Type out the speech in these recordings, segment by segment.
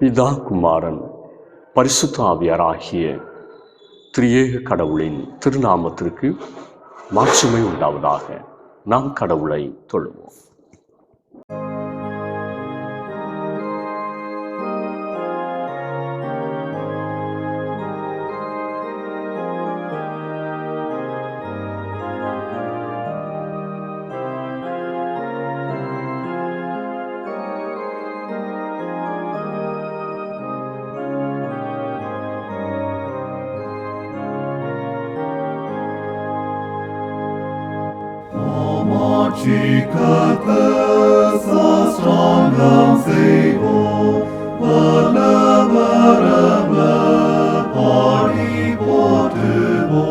பிதா, குமாரன், பரிசுத்த ஆவியாராகிய திரியேக கடவுளின் திருநாமத்திற்கு மாட்சிமை உண்டாவதாக. நாம் கடவுளை தொழுவோம். Jika sestranggang sebo, berlebar-lebar pari potebo,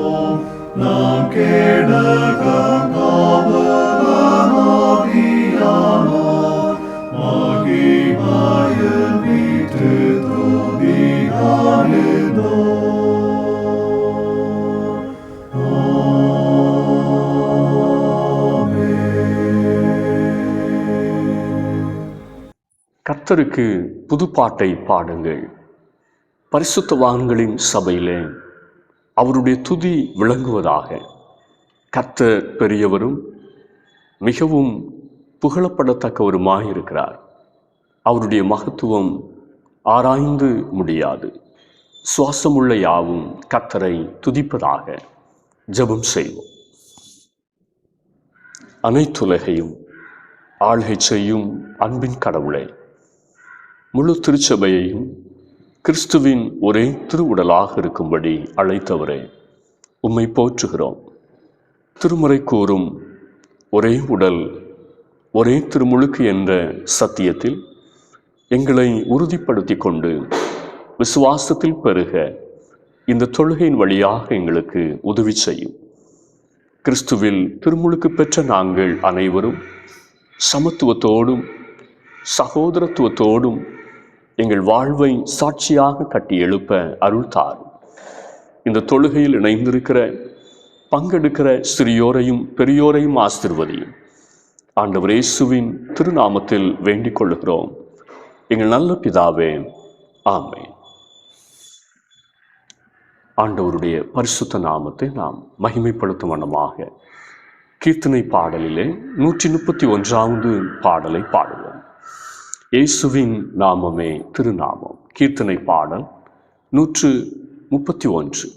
nam kedagang kabelan abiano, magi bayan bitutu biganido. கர்த்தருக்கு புதுப்பாட்டை பாடுங்கள். பரிசுத்தவான்களின் சபையிலே அவருடைய துதி விளங்குவதாக. கர்த்தர் பெரியவரும் மிகவும் புகழப்படத்தக்கவருமாயிருக்கிறார். அவருடைய மகத்துவம் ஆராய்ந்து முடியாது. சுவாசமுள்ள யாவும் கர்த்தரை துதிப்பதாக. ஜெபம் செய்வோம். அனைத்துலகையும் ஆள்கை செய்யும் அன்பின் கடவுளே, முழு திருச்சபையையும் கிறிஸ்துவின் ஒரே திருவுடலாக இருக்கும்படி அழைத்தவரே, உம்மை போற்றுகிறோம். திருமுறை கூறும் ஒரே உடல் ஒரே திருமுழுக்கு என்ற சத்தியத்தில் எங்களை உறுதிப்படுத்தி கொண்டு விசுவாசத்தில் பெருக இந்த தொழுகையின் வழியாக எங்களுக்கு உதவி செய்யும். கிறிஸ்துவில் திருமுழுக்கு பெற்ற நாங்கள் அனைவரும் சமத்துவத்தோடும் சகோதரத்துவத்தோடும் எங்கள் வாழ்வை சாட்சியாக கட்டி எழுப்ப அருள் தாரும். இந்த தொழுகையில் இணைந்திருக்கிற பங்கெடுக்கிற சிறியோரையும் பெரியோரையும் ஆசீர்வதியும். ஆண்டவர் இயேசுவின் திருநாமத்தில் வேண்டிக் கொள்ளுகிறோம் எங்கள் நல்ல பிதாவே, ஆமென். ஆண்டவருடைய பரிசுத்த நாமத்தை நாம் மகிமைப்படுத்தும் வண்ணமாக கீர்த்தனை பாடலிலே 131வது பாடலை பாடுவோம். இயேசுவின் நாமமே திருநாமம். கீர்த்தனை பாடல் 131.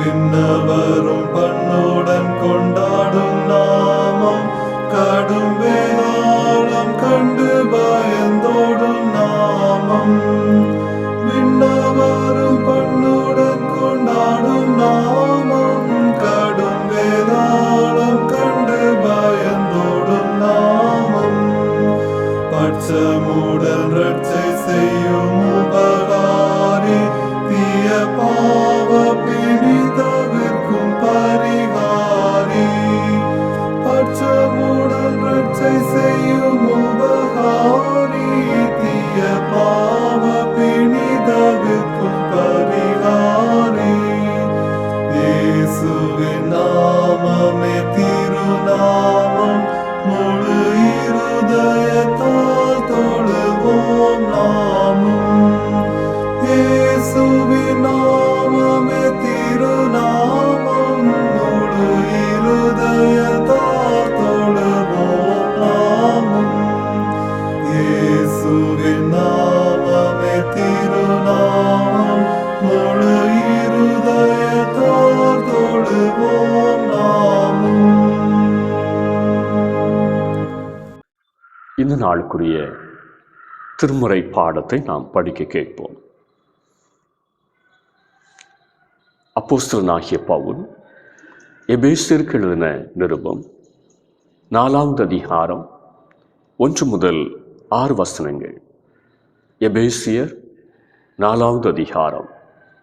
விண்ணவரும் பண்ணுடன் கொண்டாடும் நாமம், கடும் வேதாளம் கண்டு பயந்தோடும் நாமம். விண்ணவரும் பண்ணுடன் கொண்டாடும் தயை செய்யும் உபகாரி, தீய பாவ பிணிதவிற்கும் பரிகாரி. இயேசுவின் நாமமே திருநாமம், முழு இருதயத்தால் தொழுவோம் நாமும். இயேசுவின் நாமமே திருநாமம், முழு இருதயத்தால் தொழுவோம் நாமும். இயேசுவின் நாமமே திருநாமம், முழு இருதயத்தால் தொழுவோம் நாமும். இந்த நாளுக்குரிய திருமுறை பாடத்தை நாம் படிக்க கேட்போம். அப்போஸ்தலனாகிய பவுல் எபேசியருக்கு எழுதின நிருபம் 4வது அதிகாரம் 1 முதல் 6 வசனங்கள். எபேசியர் 4வது அதிகாரம்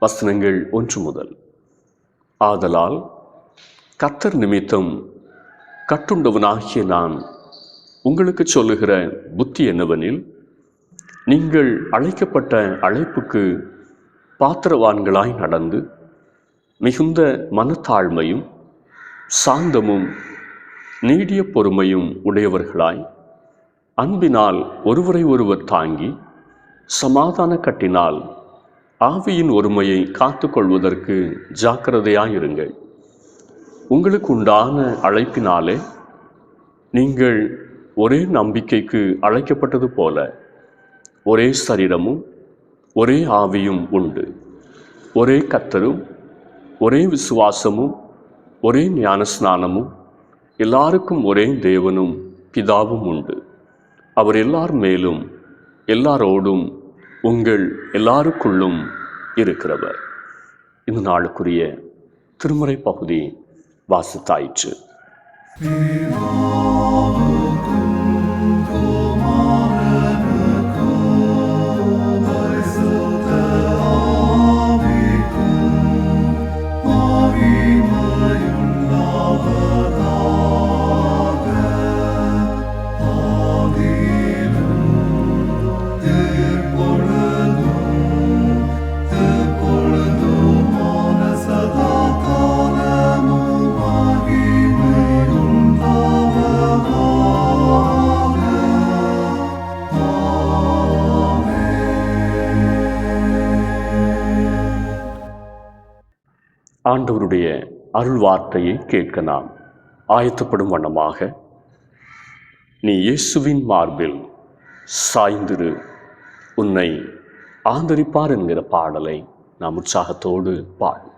வசனங்கள் 1 முதல். ஆதலால் கர்த்தர் நிமித்தம் கட்டுண்டவனாகிய நான் உங்களுக்கு சொல்லுகிற புத்தி என்னவெனில், நீங்கள் அழைக்கப்பட்ட அழைப்புக்கு பாத்திரவான்களாய் நடந்து மிகுந்த மனத்தாழ்மையும் சாந்தமும் நீடிய பொறுமையும் உடையவர்களாய் அன்பினால் ஒருவரை ஒருவர் தாங்கி சமாதான கட்டினால் ஆவியின் ஒருமையை காத்து கொள்வதற்கு ஜாக்கிரதையாயிருங்கள். உங்களுக்கு உண்டான அழைப்பினாலே நீங்கள் ஒரே நம்பிக்கைக்கு அழைக்கப்பட்டது போல ஒரே சரீரமும் ஒரே ஆவியும் உண்டு. ஒரே கர்த்தரும் ஒரே விசுவாசமும் ஒரே ஞானஸ்நானமும் எல்லாருக்கும் ஒரே தேவனும் பிதாவும் உண்டு. அவர் எல்லார் மேலும் எல்லாரோடும் உங்கள் எல்லாருக்குள்ளும் இருக்கிறவர். இந்த நாளுக்குரிய திருமுறை பகுதி வாசித்தாயிற்று. ஆண்டவருடைய அருள் வார்த்தையை கேட்க நாம் ஆயத்தப்படும் வண்ணமாக, நீ இயேசுவின் மார்பில் சாய்ந்திரு, உன்னை ஆதரிப்பார் என்கிற பாடலை நாம் உற்சாகத்தோடு பாடுவோம்.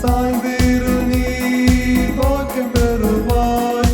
சாய்ந்திரு நீ பாக்கியம் பெறுவாய்.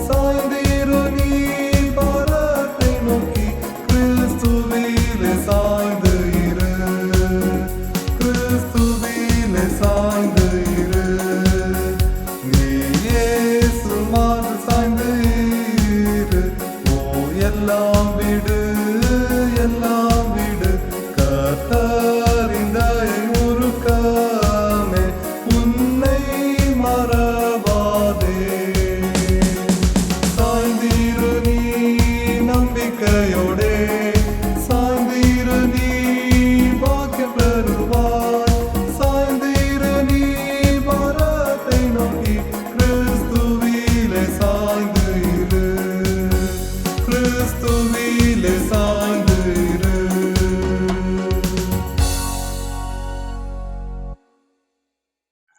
சாய்ந்திரு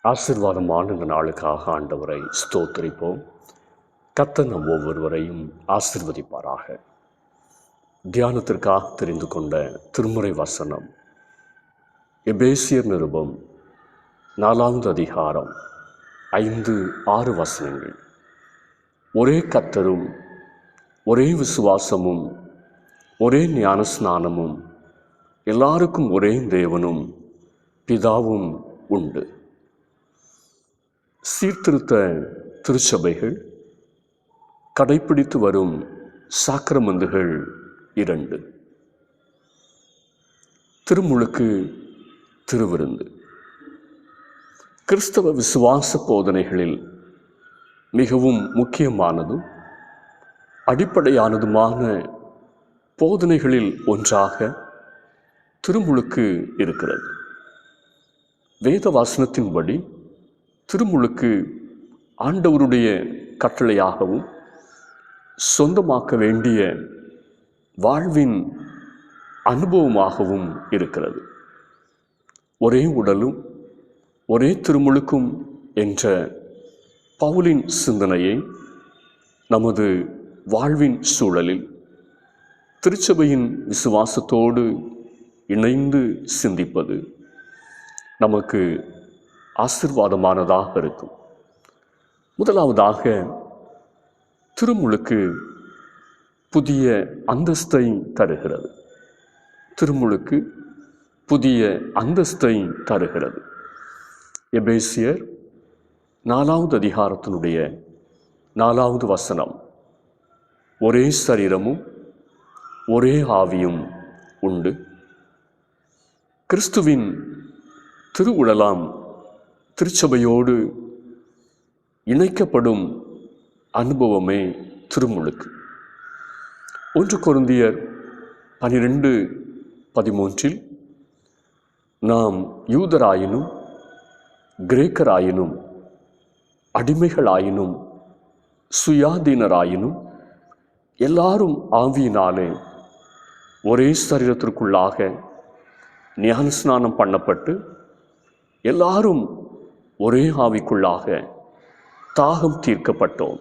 ஆசீர்வாதமான இந்த நாளுக்காக ஆண்டவரை ஸ்தோத்திரிப்போம். கர்த்தர் நம் ஒவ்வொருவரையும் ஆசீர்வதிப்பாராக. தியானத்திற்காக தெரிந்து கொண்ட திருமுறை வசனம் எபேசியர் நிருபம் 4வது அதிகாரம் 5-6 வசனங்கள். ஒரே கர்த்தரும் ஒரே விசுவாசமும் ஒரே ஞானஸ்நானமும் எல்லாருக்கும் ஒரே தேவனும் பிதாவும் உண்டு. சீர்திருத்த திருச்சபைகள் கடைப்பிடித்து வரும் சாக்கிரமந்துகள் 2. திருமுழுக்கு, திருவிருந்து. கிறிஸ்தவ விசுவாச போதனைகளில் மிகவும் முக்கியமானதும் அடிப்படையானதுமான போதனைகளில் ஒன்றாக திருமுழுக்கு இருக்கிறது. வேத வாசனத்தின்படி திருமுழுக்கு ஆண்டவருடைய கட்டளையாகவும் சொந்தமாக்க வேண்டிய வாழ்வின் அனுபவமாகவும் இருக்கிறது. ஒரே உடலும் ஒரே திருமுழுக்கும் என்ற பவுலின் சிந்தனையை நமது வாழ்வின் சூழலில் திருச்சபையின் விசுவாசத்தோடு இணைந்து சிந்திப்பது நமக்கு ஆசீர்வாதமானதாக இருக்கும். முதலாவதாக, திருமுழுக்கு புதிய அந்தஸ்தை தருகிறது. திருமுழுக்கு புதிய அந்தஸ்தை தருகிறது. எபேசியர் 4வது அதிகாரத்தினுடைய 4வது வசனம், ஒரே சரீரமும் ஒரே ஆவியும் உண்டு. கிறிஸ்துவின் திருவுடலாம் திருச்சபையோடு இணைக்கப்படும் அனுபவமே திருமுழுக்கு. 1 கொரிந்தியர் 12:13 நாம் யூதராயினும் கிரேக்கராயினும் அடிமைகளாயினும் சுயாதீனராயினும் எல்லாரும் ஆவியினாலே ஒரே சரீரத்திற்குள்ளாக ஞானஸ்நானம் பண்ணப்பட்டு எல்லாரும் ஒரே ஆவிக்குள்ளாக தாகம் தீர்க்கப்பட்டோம்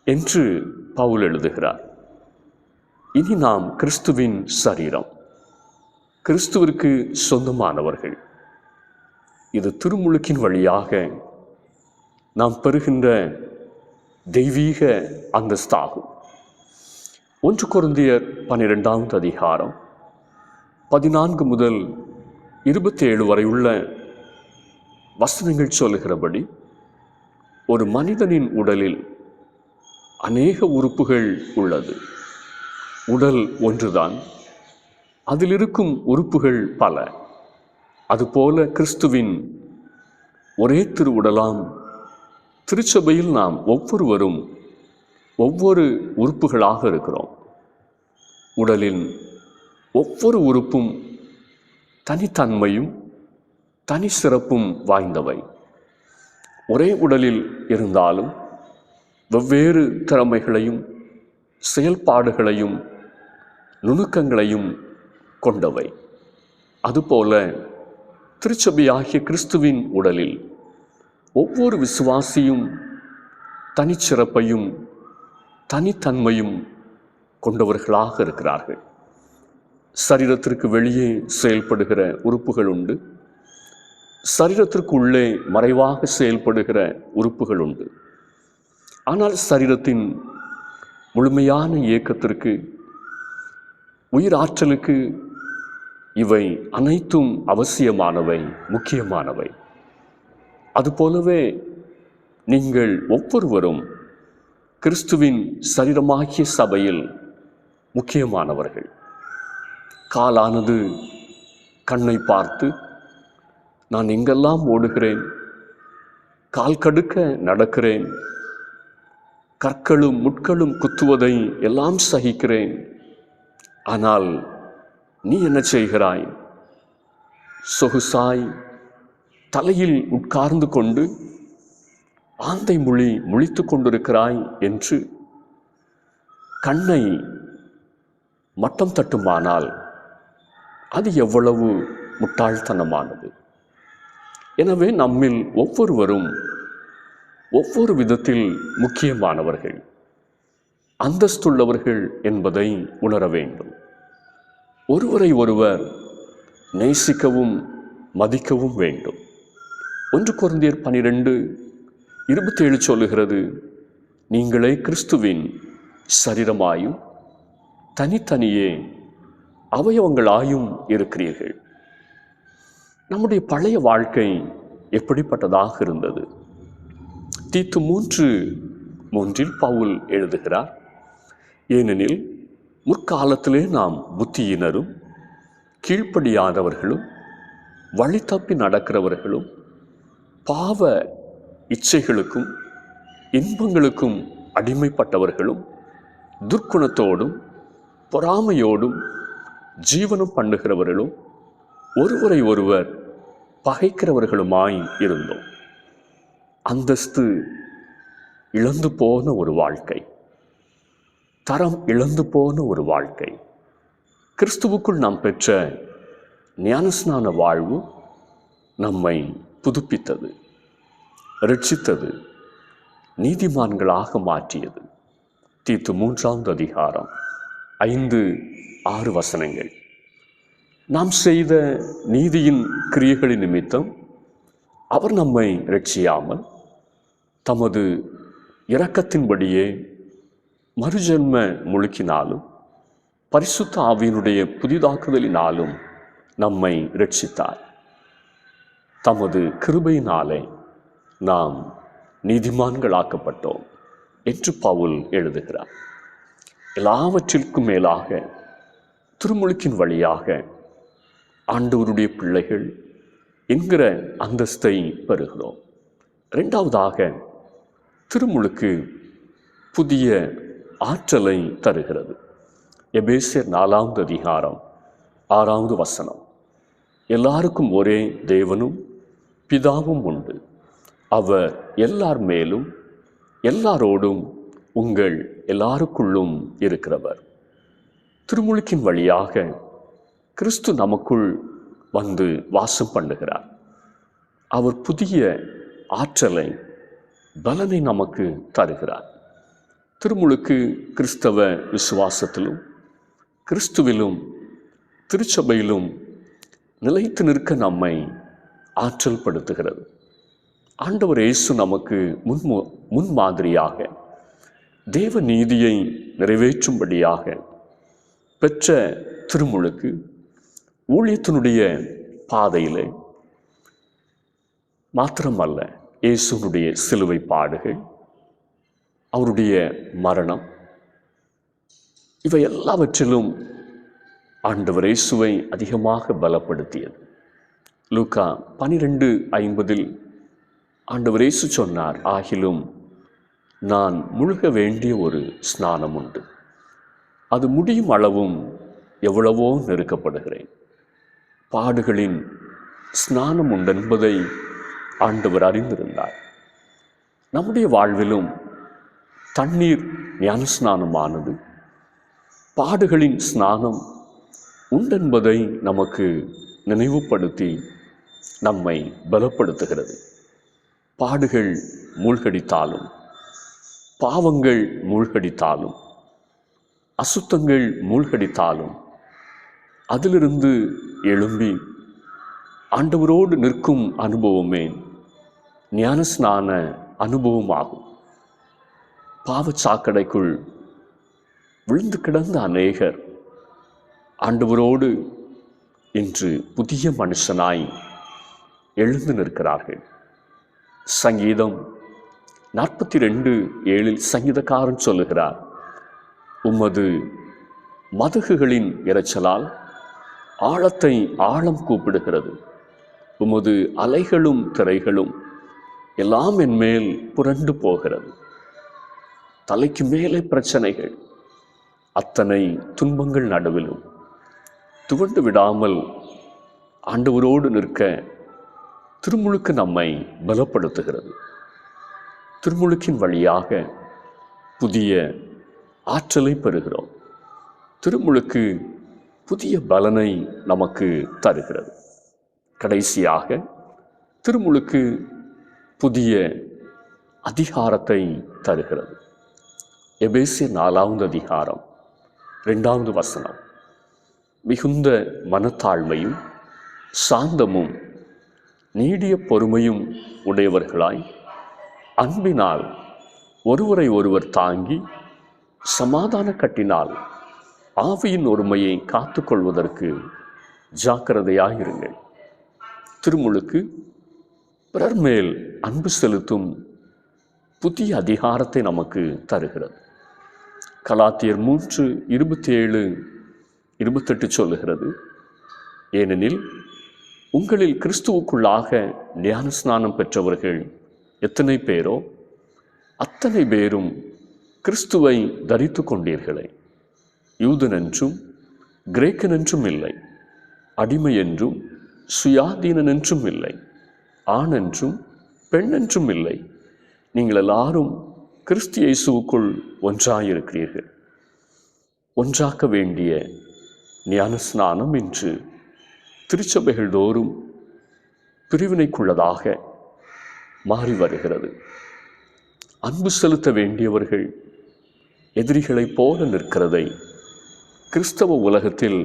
என்று பவுல் எழுதுகிறார். இனி நாம் கிறிஸ்துவின் சரீரம், கிறிஸ்துவிற்கு சொந்தமானவர்கள். இது திருமுழுக்கின் வழியாக நாம் பெறுகின்ற தெய்வீக அந்தஸ்தாகும். 1 கொரிந்தியர் 12வது அதிகாரம் 14 முதல் 27 வரை உள்ள வசனங்கள் சொல்லுகிறபடி, ஒரு மனிதனின் உடலில் அநேக உறுப்புகள் உள்ளது. உடல் ஒன்றுதான், அதில் இருக்கும் உறுப்புகள் பல. அதுபோல கிறிஸ்துவின் ஒரே திருவுடலாம் திருச்சபையில் நாம் ஒவ்வொருவரும் ஒவ்வொரு உறுப்புகளாக இருக்கிறோம். உடலின் ஒவ்வொரு உறுப்பும் தனித்தன்மையும் தனி சிறப்பும் வாய்ந்தவை. ஒரே உடலில் இருந்தாலும் வெவ்வேறு திறமைகளையும் செயல்பாடுகளையும் நுணுக்கங்களையும் கொண்டவை. அதுபோல திருச்சபையாகிய கிறிஸ்துவின் உடலில் ஒவ்வொரு விசுவாசியும் தனிச்சிறப்பையும் தனித்தன்மையும் கொண்டவர்களாக இருக்கிறார்கள். சரீரத்திற்கு வெளியே செயல்படுகிற உறுப்புகள் உண்டு, சரீரத்திற்கு உள்ளே மறைவாக செயல்படுகிற உறுப்புகள் உண்டு. ஆனால் சரீரத்தின் முழுமையான இயக்கத்திற்கு, உயிராற்றலுக்கு இவை அனைத்தும் அவசியமானவை, முக்கியமானவை. அதுபோலவே நீங்கள் ஒவ்வொருவரும் கிறிஸ்துவின் சரீரமாகிய சபையில் முக்கியமானவர்கள். காலானது கண்ணை பார்த்து நான் எங்கெல்லாம் ஓடுகிறேன், கால் கடுக்க நடக்கிறேன், கற்களும் முட்களும் குத்துவதை எல்லாம் சகிக்கிறேன், ஆனால் நீ என்ன செய்கிறாய்? சொகுசாய் தலையில் உட்கார்ந்து கொண்டு ஆந்தை மொழி முழித்து கொண்டிருக்கிறாய் என்று கண்ணை மட்டம் தட்டுமானால் அது எவ்வளவு முட்டாள்தனமானது. எனவே நம்மில் ஒவ்வொருவரும் ஒவ்வொரு விதத்தில் முக்கியமானவர்கள், அந்தஸ்துள்ளவர்கள் என்பதை உணர வேண்டும். ஒருவரை ஒருவர் நேசிக்கவும் மதிக்கவும் வேண்டும். 1 கொரிந்தியர் 12:27 சொல்லுகிறது, நீங்களே கிறிஸ்துவின் சரீரமாயும் தனித்தனியே அவயவங்களாயும் இருக்கிறீர்கள். நம்முடைய பழைய வாழ்க்கை எப்படிப்பட்டதாக இருந்தது? தீத்து 3:3 பவுல் எழுதுகிறார், ஏனெனில் முற்காலத்திலே நாம் புத்தியினரும் கீழ்ப்படியாதவர்களும் வழி தப்பி நடக்கிறவர்களும் பாவ இச்சைகளுக்கும் இன்பங்களுக்கும் அடிமைப்பட்டவர்களும் துர்க்குணத்தோடும் பொறாமையோடும் ஜீவனம் பண்ணுகிறவர்களும் ஒருவரை ஒருவர் பகைக்கிறவர்களுமாய் இருந்தோம். அந்தஸ்து இழந்து போன ஒரு வாழ்க்கை, தரம் இழந்து போன ஒரு வாழ்க்கை. கிறிஸ்துவுக்குள் நாம் பெற்ற ஞானஸ்நான வாழ்வு நம்மை புதுப்பித்தது, ரட்சித்தது, நீதிமான்களாக மாற்றியது. தீத்து 3:5-6 வசனங்கள். நாம் செய்த நீதியின் கிரியைகளின் நிமித்தம் அவர் நம்மை ரட்சியாமல் தமது இரக்கத்தின்படியே மறுஜன்ம முழுக்கினாலும் பரிசுத்த ஆவியினுடைய புதிதாக்குதலினாலும் நம்மை ரட்சித்தார். தமது கிருபையினாலே நாம் நீதிமான்களாக்கப்பட்டோம் என்று பவுல் எழுதுகிறார். எல்லாவற்றிற்கும் மேலாக திருமுழுக்கின் வழியாக ஆண்டவருடைய பிள்ளைகள் என்கிற அந்தஸ்தை பெறுகிறோம். இரண்டாவதாக, திருமுழுக்கு புதிய ஆற்றலை தருகிறது. எபேசியர் 4:6 வசனம். எல்லாருக்கும் ஒரே தேவனும் பிதாவும் உண்டு, அவர் எல்லார் மேலும் எல்லாரோடும் உங்கள் எல்லாருக்குள்ளும் இருக்கிறவர். திருமுழுக்கின் வழியாக கிறிஸ்து நமக்குள் வந்து வாசம் பண்ணுகிறார். அவர் புதிய ஆற்றலை, பலனை நமக்கு தருகிறார். திருமுழுக்கு கிறிஸ்தவ விசுவாசத்திலும் கிறிஸ்துவிலும் திருச்சபையிலும் நிலைத்து நிற்க நம்மை ஆற்றல் படுத்துகிறது. ஆண்டவர் இயேசு நமக்கு முன்மாதிரியாக தேவ நீதியை நிறைவேற்றும்படியாக பெற்ற திருமுழுக்கு ஊழியத்தினுடைய பாதையிலே மாத்திரமல்ல, இயேசுனுடைய சிலுவை பாடுகள், அவருடைய மரணம், இவை எல்லாவற்றிலும் ஆண்டவர் இயேசுவை அதிகமாக பலப்படுத்தியது. லூக்கா 12:50 ஆண்டவர் இயேசு சொன்னார், ஆகிலும் நான் முழுக வேண்டிய ஒரு ஸ்நானம் உண்டு, அது முடியும் அளவும் எவ்வளவோ நெருக்கப்படுகிறேன். பாடுகளின் ஸ்நானம் உண்டென்பதை ஆண்டவர் அறிந்திருந்தார். நம்முடைய வாழ்விலும் தண்ணீர் ஞானஸ்நானமானது பாடுகளின் ஸ்நானம் உண்டென்பதை நமக்கு நினைவுபடுத்தி நம்மை பலப்படுத்துகிறது. பாடுகள் மூழ்கடித்தாலும், பாவங்கள் மூழ்கடித்தாலும், அசுத்தங்கள் மூழ்கடித்தாலும் அதிலிருந்து எழும்பி ஆண்டவரோடு நிற்கும் அனுபவமே ஞானஸ்நான அனுபவமாகும். பாவச்சாக்கடைக்குள் விழுந்து கிடந்த அநேகர் ஆண்டவரோடு இன்று புதிய மனுஷனாய் எழுந்து நிற்கிறார்கள். சங்கீதம் 42:7 சங்கீதக்காரன் சொல்லுகிறார், உமது மதகுகளின் இரைச்சலால் ஆழத்தை ஆழம் கூப்பிடுகிறது, உமது அலைகளும் திரைகளும் எல்லாம் என் மேல் புரண்டு போகிறது. தலைக்கு மேலே பிரச்சனைகள், அத்தனை துன்பங்கள் நடுவிலும் துவண்டு விடாமல் ஆண்டவரோடு நிற்க திருமுழுக்கு நம்மை பலப்படுத்துகிறது. திருமுழுக்கின் வழியாக புதிய ஆற்றலை பெறுகிறோம். திருமுழுக்கு புதிய பலனை நமக்கு தருகிறது. கடைசியாக, திருமுழுக்கு புதிய அதிகாரத்தை தருகிறது. எபேசியர் 4வது அதிகாரம் 2வது வசனம், மிகுந்த மனத்தாழ்மையும் சாந்தமும் நீடிய பொறுமையும் உடையவர்களாய் அன்பினால் ஒருவரை ஒருவர் தாங்கி சமாதான கட்டினால் ஆவியின் ஒருமையை காத்துக்கொள்வதற்கு ஜாக்கிரதையாயிருங்கள். திருமுழுக்கு பிறர் மேல் அன்பு செலுத்தும் புதிய அதிகாரத்தை நமக்கு தருகிறது. கலாத்தியர் 3:27-28 சொல்லுகிறது, ஏனெனில் உங்களில் கிறிஸ்துவுக்குள்ளாக ஞான ஸ்நானம் பெற்றவர்கள் எத்தனை பேரோ அத்தனை பேரும் கிறிஸ்துவை தரித்து கொண்டீர்களே. யூதனென்றும் கிரேக்கனென்றும் இல்லை, அடிமை என்றும் சுயாதீனனென்றும் இல்லை, ஆணென்றும் பெண்ணென்றும் இல்லை, நீங்கள் எல்லாரும் கிறிஸ்து இயேசுவுக்குள் ஒன்றாயிருக்கிறீர்கள். ஒன்றாக்க வேண்டிய ஞான ஸ்நானம் இன்று திருச்சபைகள் தோறும் பிரிவினைக்குள்ளதாக மாறி வருகிறது. அன்பு செலுத்த வேண்டியவர்கள் எதிரிகளைப் போல நிற்கிறதை கிறிஸ்தவ உலகத்தில்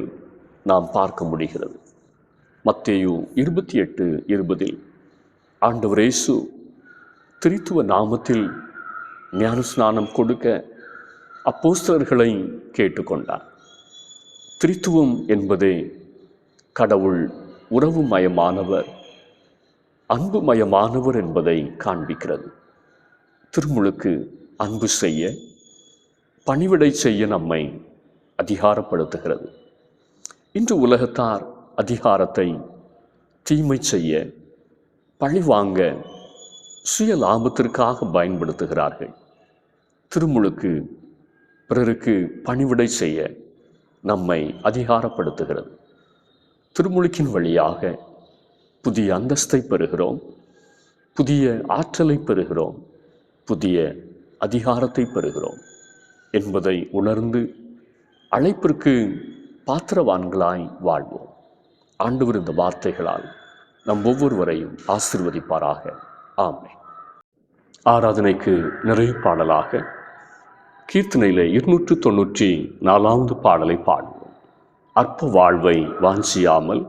நாம் பார்க்க முடிகிறது. மத்தேயு 28:20 ஆண்டவர் இயேசு திரித்துவ நாமத்தில் ஞான ஸ்நானம் கொடுக்க அப்போஸ்தலர்களை கேட்டுக்கொண்டார். திரித்துவம் என்பதே கடவுள் உறவுமயமானவர், அன்புமயமானவர் என்பதை காண்பிக்கிறது. திருமுழுக்கு அன்பு செய்ய, பணிவிடை செய்ய நம்மை அதிகாரப்படுத்துகிறது. இன்று உலகத்தார் அதிகாரத்தை தீமை செய்ய, பழிவாங்க, சுய லாபத்திற்காக பயன்படுத்துகிறார்கள். திருமுழுக்கு பிறருக்கு பணிவிடை செய்ய நம்மை அதிகாரப்படுத்துகிறது. திருமுழுக்கின் வழியாக புதிய அந்தஸ்தை பெறுகிறோம், புதிய ஆற்றலை பெறுகிறோம், புதிய அதிகாரத்தை பெறுகிறோம் என்பதை உணர்ந்து அழைப்பிற்கு பாத்திரவான்களாய் வாழ்வோம். ஆண்டவர் இந்த வார்த்தைகளால் நம் ஒவ்வொருவரையும் ஆசீர்வதிப்பாராக. ஆமென். ஆராதனைக்கு நிறைவு பாடலாக கீர்த்தனையிலே 294வது பாடலை பாடுவோம். அற்ப வாழ்வை வாஞ்சியாமல்,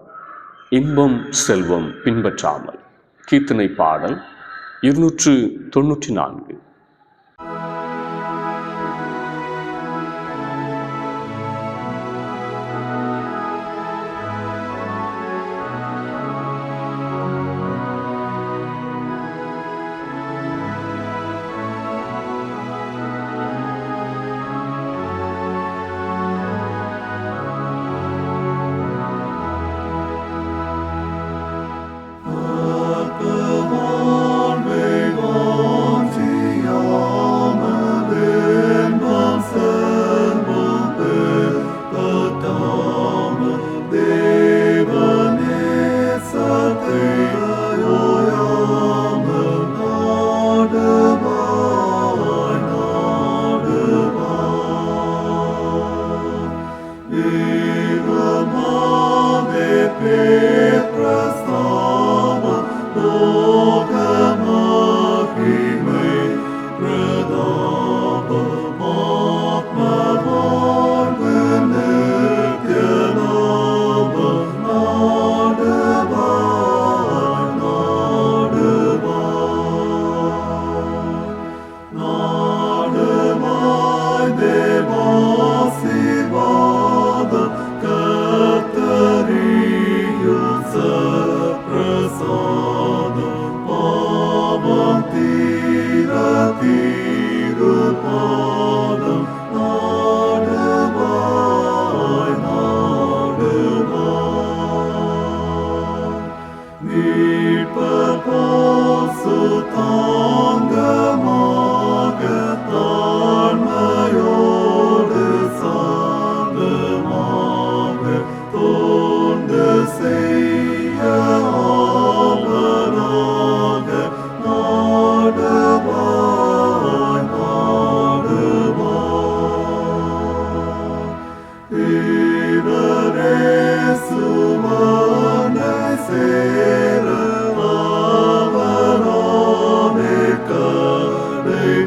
இன்பம் செல்வம் பின்பற்றாமல். கீர்த்தனை பாடல் 294.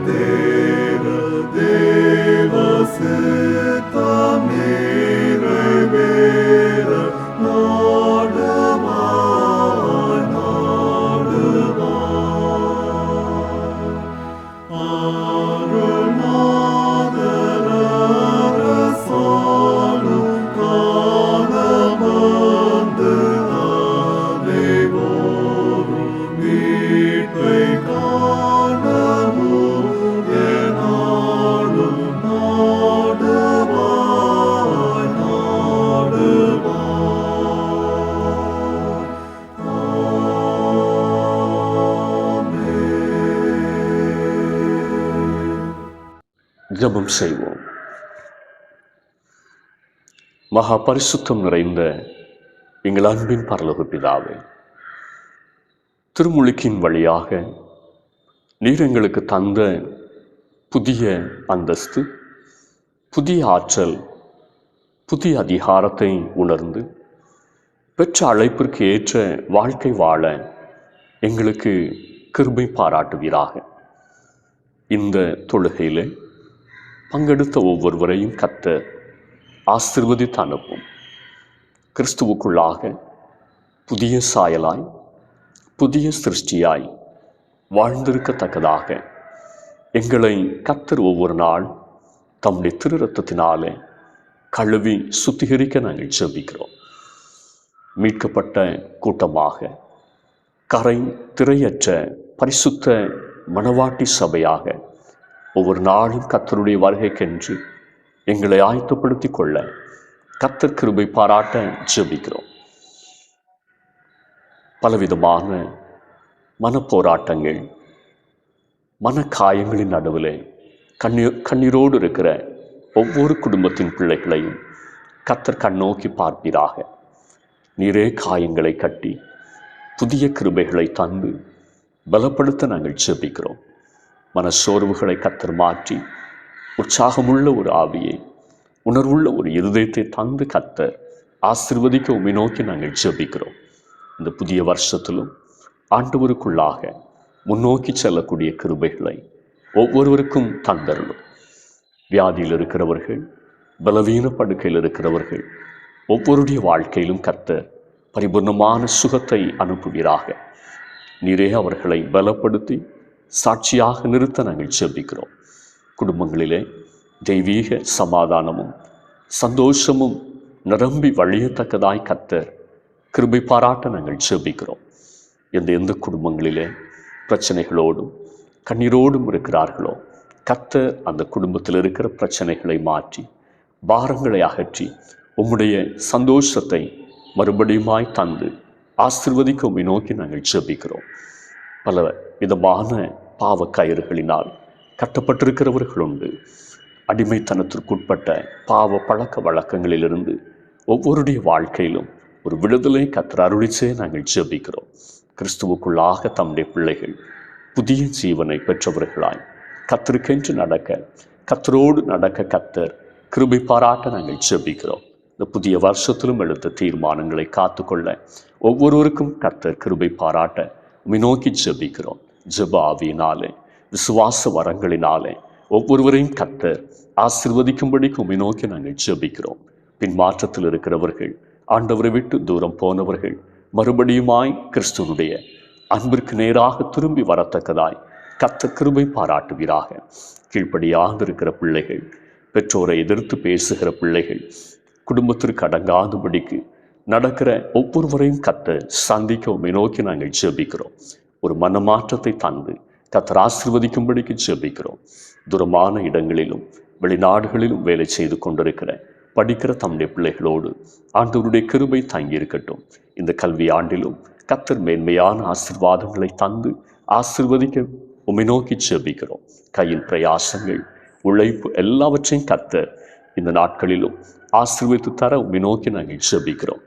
தேர தேவ சித்தம் நிறைவேற நாடுவாய் நாடுவாய். அருள்நாதர் அரசாளும் காலம் வந்து அனைவோரும் மீட்பை காணவும் எந்நாளும் நாடுவாய் நாடுவாய். ஆமென். ஜெபம் செய்வோம். மகா பரிசுத்தம் நிறைந்த எங்கள் அன்பின் பரலோக பிதாவே, திருமுழுக்கின் வழியாக நீர் எங்களுக்கு தந்த புதிய அந்தஸ்து, புதிய ஆற்றல், புதிய அதிகாரத்தை உணர்ந்து பெற்ற அழைப்பிற்கு ஏற்ற வாழ்க்கை வாழ எங்களுக்கு கிருபை பாராட்டுவீராக. இந்த தொழுகையிலே பங்கெடுத்த ஒவ்வொருவரையும் கர்த்தர் ஆசீர்வதித்து அனுப்பும். கிறிஸ்துவுக்குள்ளாக புதிய சாயலாய், புதிய சிருஷ்டியாய் வாழ்ந்திருக்கத்தக்கதாக எங்களை கர்த்தர் ஒவ்வொரு நாள் தம்முடைய திரு ரத்தத்தினாலே கழுவி சுத்திகரிக்க நாங்கள் ஜெபிக்கிறோம். மீட்கப்பட்ட கூட்டமாக, கரை திரையற்ற பரிசுத்த மணவாட்டி சபையாக ஒவ்வொரு நாளும் கர்த்தருடைய வருகைக்கென்று எங்களை ஆயத்தப்படுத்திக் கொள்ள கர்த்தர் கிருபை பாராட்ட ஜெபிக்கிறோம். பலவிதமான மனப்போராட்டங்கள், மனக்காயங்களின் நடுவில் கண்ணீரோடு இருக்கிற ஒவ்வொரு குடும்பத்தின் பிள்ளைகளையும் கர்த்தர் கண்ணோக்கி பார்ப்பீராக. நீரே காயங்களை கட்டி புதிய கிருபைகளை தந்து பலப்படுத்த நாங்கள் ஜெபிக்கிறோம். மனசோர்வுகளை கர்த்தர் மாற்றி உற்சாகமுள்ள ஒரு ஆவியை, உணர்வுள்ள ஒரு இருதயத்தை தந்து கர்த்தர் ஆசீர்வதிக்க உம்மை நோக்கி நாங்கள் ஜெபிக்கிறோம். இந்த புதிய வருஷத்திலும் ஆண்டவருக்குள்ளாக முன்னோக்கி செல்லக்கூடிய கிருபைகளை ஒவ்வொருவருக்கும் தந்தருளும். வியாதியில் இருக்கிறவர்கள், பலவீன படுக்கையில் இருக்கிறவர்கள் ஒவ்வொருடைய வாழ்க்கையிலும் கர்த்தர் பரிபூர்ணமான சுகத்தை அனுப்புவீராக. நீரே அவர்களை பலப்படுத்தி சாட்சியாக நிறுத்த நாங்கள் ஜெபிக்கிறோம். குடும்பங்களிலே தெய்வீக சமாதானமும் சந்தோஷமும் நிரம்பி வழியத்தக்கதாய் கர்த்தர் கிருபை பாராட்ட நாங்கள் ஜெபிக்கிறோம். எந்த குடும்பங்களிலே பிரச்சனைகளோடும் கண்ணீரோடும் இருக்கிறார்களோ கர்த்தர் அந்த குடும்பத்தில் இருக்கிற பிரச்சனைகளை மாற்றி, பாரங்களை அகற்றி உம்முடைய சந்தோஷத்தை மறுபடியுமாய் தந்து ஆசீர்வதிக்க உம்மை நோக்கி நாங்கள் ஜெபிக்கிறோம். பல விதமான பாவ கயிறுகளினால் கட்டப்பட்டிருக்கிறவர்கள் உண்டு. அடிமைத்தனத்திற்குட்பட்ட பாவ பழக்க வழக்கங்களிலிருந்து ஒவ்வொருடைய வாழ்க்கையிலும் ஒரு விடுதலை கர்த்தர் அருளிச்சே நாங்கள் ஜெபிக்கிறோம். கிறிஸ்துவுக்குள்ளாக தம்முடைய பிள்ளைகள் புதிய ஜீவனை பெற்றவர்களாய் கர்த்தருக்கென்று நடக்க, கர்த்தரோடு நடக்க கர்த்தர் கிருபை பாராட்ட நாங்கள் ஜெபிக்கிறோம். இந்த புதிய வருஷத்திலும் எடுத்த தீர்மானங்களை காத்துக்கொள்ள ஒவ்வொருவருக்கும் கர்த்தர் கிருபை பாராட்ட உம்மை நோக்கி ஜெபிக்கிறோம். ஜெப ஆவியினாலே, விசுவாச வரங்களினாலே ஒவ்வொருவரையும் கர்த்தர் ஆசீர்வதிக்கும்படிக்கு உம்மை நோக்கி நாங்கள் ஜெபிக்கிறோம். பின்மாற்றத்தில் இருக்கிறவர்கள், ஆண்டவரை விட்டு தூரம் போனவர்கள் மறுபடியுமாய் கிறிஸ்துவனுடைய அன்பிற்கு நேராக திரும்பி வரத்தக்கதாய் கர்த்தர் கிருபை பாராட்டுவீராக. கீழ்ப்படியாக இருக்கிற பிள்ளைகள், பெற்றோரை எதிர்த்து பேசுகிற பிள்ளைகள், குடும்பத்திற்கு அடங்காதபடிக்கு நடக்கிற ஒவ்வொருவரையும் கர்த்தர் சந்திக்க உம்மை நோக்கி நாங்கள் ஜெபிக்கிறோம். ஒரு மனமாற்றத்தை தந்து கர்த்தர் ஆசீர்வதிக்கும்படிக்கு ஜெபிக்கிறோம். தூரமான இடங்களிலும் வெளிநாடுகளிலும் வேலை செய்து கொண்டிருக்கிற படிக்கிற தம்முடைய பிள்ளைகளோடு ஆண்டவருடைய கிருபை தங்கி இருக்கட்டும். இந்த கல்வி ஆண்டிலும் கர்த்தர் மேன்மையான ஆசீர்வாதங்களை தந்து ஆசீர்வதிக்க உம்மை நோக்கி ஜெபிக்கிறோம். கையின் பிரயாசங்கள், உழைப்பு எல்லாவற்றையும் கர்த்தர் இந்த நாட்களிலும் ஆசீர்வதித்து தர உம்மை நோக்கி நாங்கள் ஜெபிக்கிறோம்.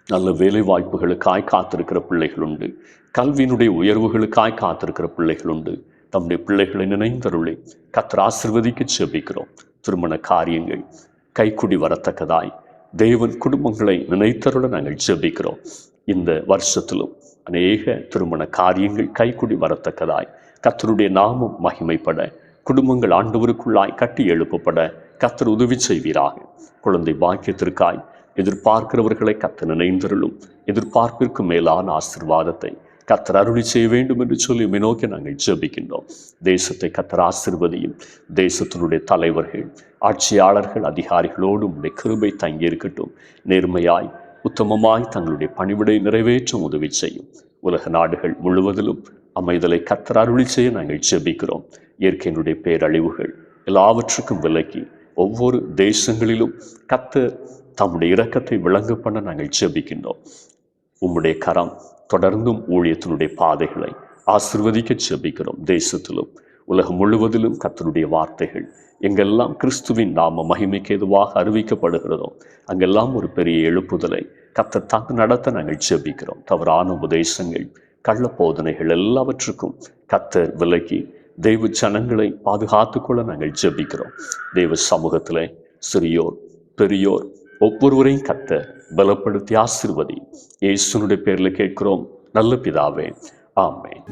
நல்ல வேலை வாய்ப்புகளுக்காய் காத்திருக்கிற பிள்ளைகள் உண்டு. கல்வியினுடைய உயர்வுகளுக்காய் காத்திருக்கிற பிள்ளைகள் உண்டு. தம்முடைய பிள்ளைகளை நினைந்தருளி கர்த்தர் ஆசீர்வதிக்க ஜெபிக்கிறோம். திருமண காரியங்கள் கைக்குடி வரத்தக்கதாய் தேவன் குடும்பங்களை நினைத்தருள நாங்கள் ஜெபிக்கிறோம். இந்த வருஷத்திலும் அநேக திருமண காரியங்கள் கைக்குடி வரத்தக்கதாய் கர்த்தருடைய நாமம் மகிமைப்பட, குடும்பங்கள் ஆண்டவருக்குள்ளாய் கட்டி எழுப்பப்பட கர்த்தர் உதவி செய்வீராக. குழந்தை பாக்கியத்திற்காய் எதிர்பார்க்கிறவர்களை கர்த்தர் நினைந்தருளும். எதிர்பார்ப்பிற்கு மேலான ஆசீர்வாதத்தை கர்த்தர் அருளி செய்ய வேண்டும் என்று சொல்லி நோக்கி நாங்கள் ஜெபிக்கின்றோம். தேசத்தை கர்த்தர் ஆசீர்வதியும். தேசத்தினுடைய தலைவர்கள், ஆட்சியாளர்கள், அதிகாரிகளோடு உம்முடைய கிருபை தங்கியிருக்கட்டும். நேர்மையாய் உத்தமமாய் தங்களுடைய பணிவிடை நிறைவேற்றும் உதவி செய்யும். உலக நாடுகள் முழுவதிலும் அமைதலை கர்த்தர் அருளி செய்ய நாங்கள் ஜெபிக்கிறோம். இயற்கையினுடைய பேரழிவுகள் எல்லாவற்றுக்கும் விலக்கி ஒவ்வொரு தேசங்களிலும் கர்த்தர் தம்முடைய இரக்கத்தை விளங்க பண்ண நாங்கள் ஜெபிக்கின்றோம். உம்முடைய கரம் தொடர்ந்தும் ஊழியத்தினுடைய பாதைகளை ஆசீர்வதிக்க ஜெபிக்கிறோம். தேசத்திலும் உலகம் முழுவதிலும் கர்த்தருடைய வார்த்தைகள் எங்கெல்லாம் கிறிஸ்துவின் நாம மகிமைக்கு எதுவாக அறிவிக்கப்படுகிறதோ அங்கெல்லாம் ஒரு பெரிய எழுப்புதலை கர்த்தர் தாங்க நடத்த நாங்கள் ஜெபிக்கிறோம். தவறான உபதேசங்கள், கள்ள போதனைகள் எல்லாவற்றுக்கும் கர்த்தர் விலக்கி தெய்வ ஜனங்களை பாதுகாத்துக் கொள்ள நாங்கள் ஜெபிக்கிறோம். தெய்வ சமூகத்திலே சிறியோர் பெரியோர் ஒவ்வொருவரையும் கர்த்தர் பலப்படுத்தி ஆசீர்வதி. இயேசுனுடைய பேரில் கேட்கிறோம் நல்ல பிதாவே, ஆமென்.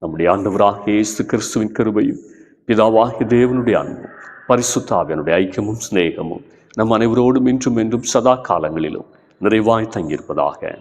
நம்முடைய ஆண்டவராகிய இயேசு கிறிஸ்துவின் கிருபையும் பிதாவாகிய தேவனுடைய அன்பும் பரிசுத்த ஆவியானுடைய ஐக்கியமும் சிநேகமும் நம் அனைவரோடும் இன்றும் என்றும் சதா காலங்களிலும் நிறைவாய் தங்கியிருப்பதாக.